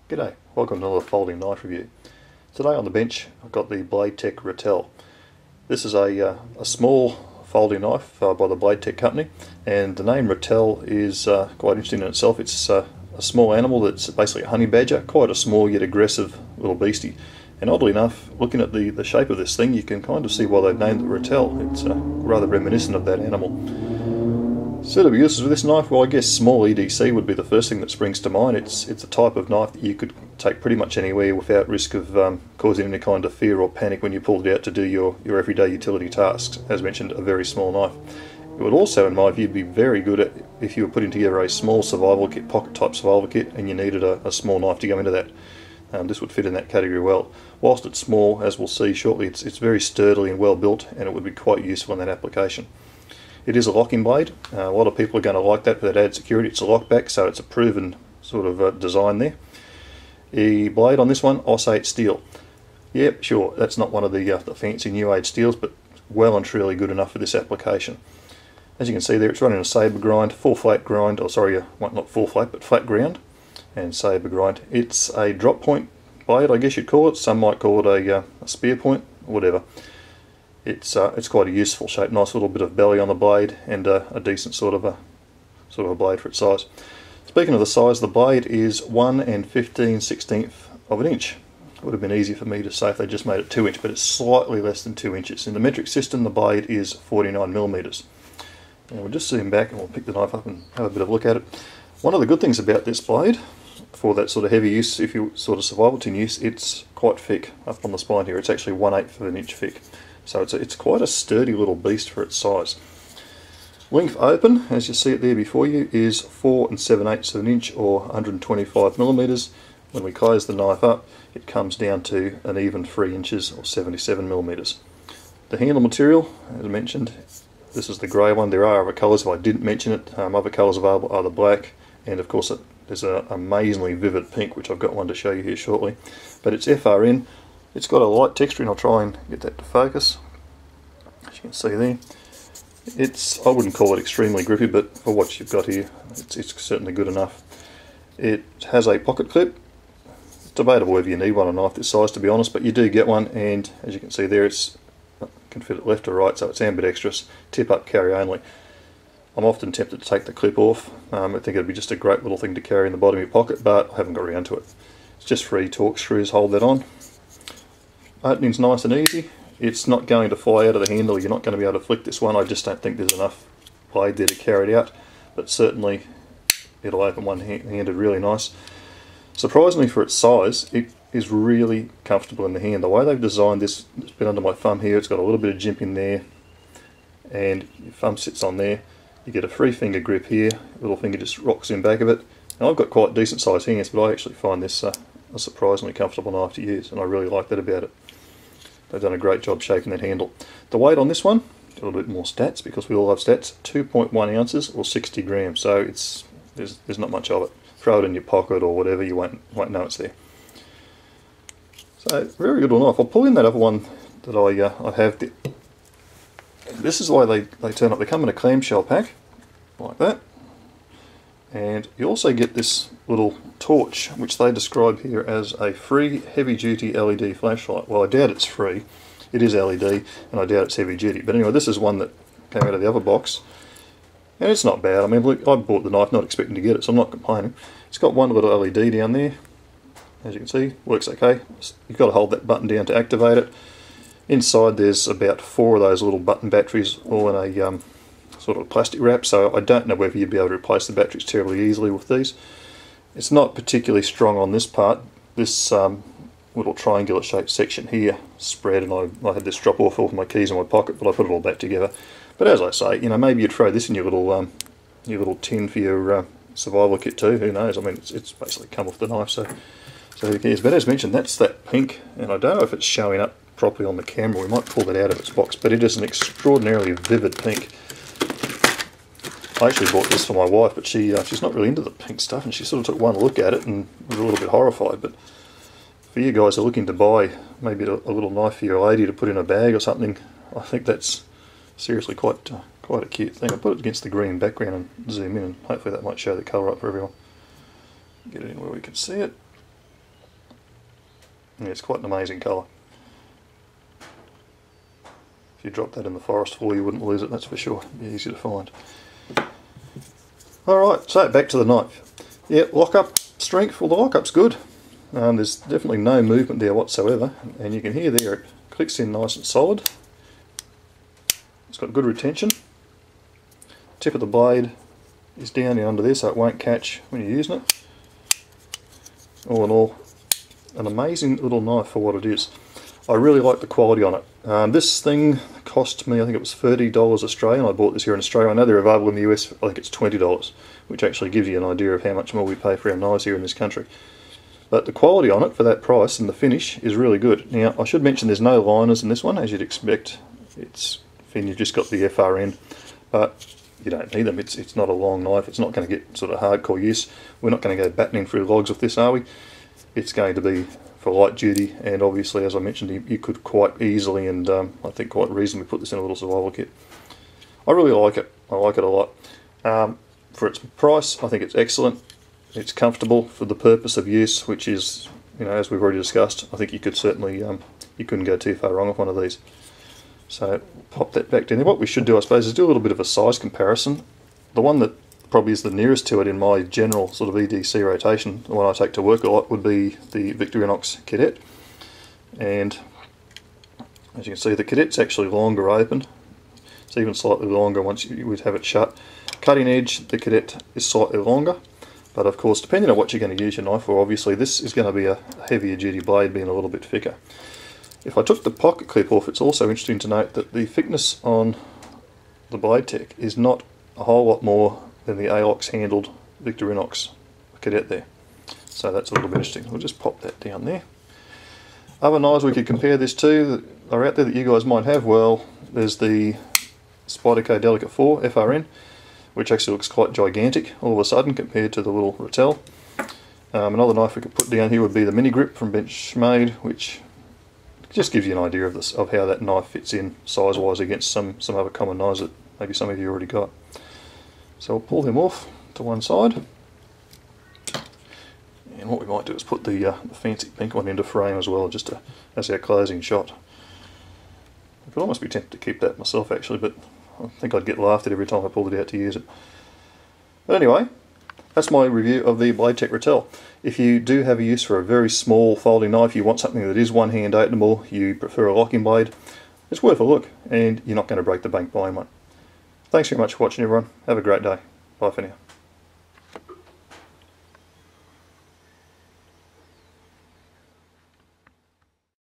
G'day, welcome to another folding knife review. Today on the bench I've got the Blade-Tech Ratel. This is a small folding knife by the Blade-Tech company, and the name Ratel is quite interesting in itself. It's a small animal that's basically a honey badger, quite a small yet aggressive little beastie. And oddly enough, looking at the shape of this thing, you can kind of see why they've named it Ratel. It's rather reminiscent of that animal. Suitable uses for this knife, well, I guess small EDC would be the first thing that springs to mind. It's a type of knife that you could take pretty much anywhere without risk of causing any kind of fear or panic when you pulled it out to do your everyday utility tasks. As mentioned, a very small knife. It would also, in my view, be very good at if you were putting together a small survival kit, pocket type survival kit, and you needed a small knife to go into that. This would fit in that category well. Whilst it's small, as we'll see shortly, it's very sturdily and well built, and it would be quite useful in that application. It is a locking blade. A lot of people are going to like that for that added security. It's a lockback, so it's a proven sort of design there. The blade on this one, Osate steel. Yep, sure, that's not one of the fancy new age steels, but well and truly good enough for this application. As you can see there, it's running a sabre grind, full flat grind, or sorry, not full flat, but flat ground and sabre grind. It's a drop point blade, I guess you'd call it. Some might call it a spear point, whatever. It's quite a useful shape, nice little bit of belly on the blade, and a decent sort of a blade for its size. Speaking of the size, the blade is 1 15/16 of an inch. It would have been easy for me to say if they just made it 2 inch, but it's slightly less than 2 inches. In the metric system, the blade is 49 millimeters. And we'll just zoom back and we'll pick the knife up and have a bit of a look at it. One of the good things about this blade, for that sort of heavy use, if you sort of survival tin use, it's quite thick up on the spine here. It's actually 1/8 of an inch thick. So it's quite a sturdy little beast for its size. Length open, as you see it there before you, is 4 7/8 of an inch, or 125 millimeters. When we close the knife up, it comes down to an even 3 inches, or 77 millimeters. The handle material, as I mentioned, this is the grey one. There are other colours, if I didn't mention it. Other colours available are the black, and of course there's an amazingly vivid pink, which I've got one to show you here shortly. But it's FRN. It's got a light texture, and I'll try and get that to focus. As you can see there, I wouldn't call it extremely grippy, but for what you've got here, it's certainly good enough. It has a pocket clip. It's debatable whether you need one on a knife this size, to be honest, but you do get one, and as you can see there, it can fit it left or right, so it's ambidextrous, tip up, carry only. I'm often tempted to take the clip off. I think it'd be just a great little thing to carry in the bottom of your pocket, but I haven't got around to it. It's just 3 Torx screws hold that on. Opening's nice and easy. It's not going to fly out of the handle. You're not going to be able to flick this one. I just don't think there's enough blade there to carry it out, but certainly it'll open one-handed really nice. Surprisingly for its size, it is really comfortable in the hand. The way they've designed this, it's been under my thumb here, it's got a little bit of jimping there, and your thumb sits on there. You get a 3-finger grip here, little finger just rocks in back of it. Now I've got quite decent sized hands, but I actually find this a surprisingly comfortable knife to use, and I really like that about it. They've done a great job shaping that handle. The weight on this one, a little bit more stats because we all love stats, 2.1 ounces or 60 grams, so there's not much of it. Throw it in your pocket or whatever, you won't know it's there. So, very good little knife. I'll pull in that other one that I have. This is the way they turn up. They come in a clamshell pack, like that. And you also get this little torch, which they describe here as a free heavy-duty LED flashlight. Well, I doubt it's free. It is LED, and I doubt it's heavy-duty. But anyway, this is one that came out of the other box. And it's not bad. I mean, look, I bought the knife not expecting to get it, so I'm not complaining. It's got one little LED down there. As you can see, works okay. You've got to hold that button down to activate it. Inside there's about 4 of those little button batteries, all in a sort of plastic wrap, so I don't know whether you'd be able to replace the batteries terribly easily with these. It's not particularly strong on this part. This little triangular shaped section here spread, and I had this drop off all of my keys in my pocket, but I put it all back together. But as I say, you know, maybe you'd throw this in your little tin for your survival kit too. Who knows? I mean, it's basically come off the knife, so who cares? But as mentioned, that's that pink, and I don't know if it's showing up properly on the camera. We might pull that out of its box, but it is an extraordinarily vivid pink. I actually bought this for my wife, but she's not really into the pink stuff, and she sort of took one look at it and was a little bit horrified. But for you guys who are looking to buy maybe a little knife for your lady to put in a bag or something, I think that's seriously quite a cute thing. I'll put it against the green background and zoom in, and hopefully that might show the colour up for everyone. Get it in where we can see it. Yeah, it's quite an amazing colour. If you drop that in the forest floor you wouldn't lose it, that's for sure. It'd be easy to find. Alright, so back to the knife. Yeah, lock-up strength, well the lock-up's good. There's definitely no movement there whatsoever, and you can hear there it clicks in nice and solid. It's got good retention. Tip of the blade is down under there so it won't catch when you're using it. All in all, an amazing little knife for what it is. I really like the quality on it. This thing cost me, I think it was $30 Australian. I bought this here in Australia. I know they're available in the US, I think it's $20, which actually gives you an idea of how much more we pay for our knives here in this country. But the quality on it for that price and the finish is really good. Now I should mention there's no liners in this one, as you'd expect. It's thin, you've just got the FRN, but you don't need them. It's not a long knife, it's not going to get sort of hardcore use. We're not going to go battening through logs with this, are we? It's going to be for light duty, and obviously as I mentioned you could quite easily and I think quite reasonably put this in a little survival kit. I really like it, I like it a lot. For its price I think it's excellent. It's comfortable for the purpose of use, which is, you know, as we've already discussed, I think you could certainly, you couldn't go too far wrong with one of these. So pop that back down there. What we should do I suppose is do a little bit of a size comparison. The one that probably is the nearest to it in my general sort of EDC rotation, the one I take to work a lot, would be the Victorinox Cadet. And as you can see the Cadet's actually longer open. It's even slightly longer once you would have it shut. Cutting edge, the Cadet is slightly longer. But of course, depending on what you're going to use your knife for, obviously this is going to be a heavier duty blade, being a little bit thicker. If I took the pocket clip off, it's also interesting to note that the thickness on the blade tech is not a whole lot more than the AOX handled Victorinox Cadet there. So that's a little bit interesting. We'll just pop that down there. Other knives we could compare this to that are out there that you guys might have, well, there's the Spyderco Delicate 4 FRN, which actually looks quite gigantic all of a sudden compared to the little Ratel. Another knife we could put down here would be the Mini Grip from Benchmade, which just gives you an idea of this, of how that knife fits in size-wise against some other common knives that maybe some of you already got. So we'll pull them off to one side, and what we might do is put the fancy pink one into frame as well, just as our closing shot. I could almost be tempted to keep that myself actually, but I think I'd get laughed at every time I pulled it out to use it. But anyway, that's my review of the BladeTech Ratel. If you do have a use for a very small folding knife, you want something that is one hand openable, you prefer a locking blade, it's worth a look, and you're not going to break the bank buying one. Thanks very much for watching everyone, have a great day, bye for now.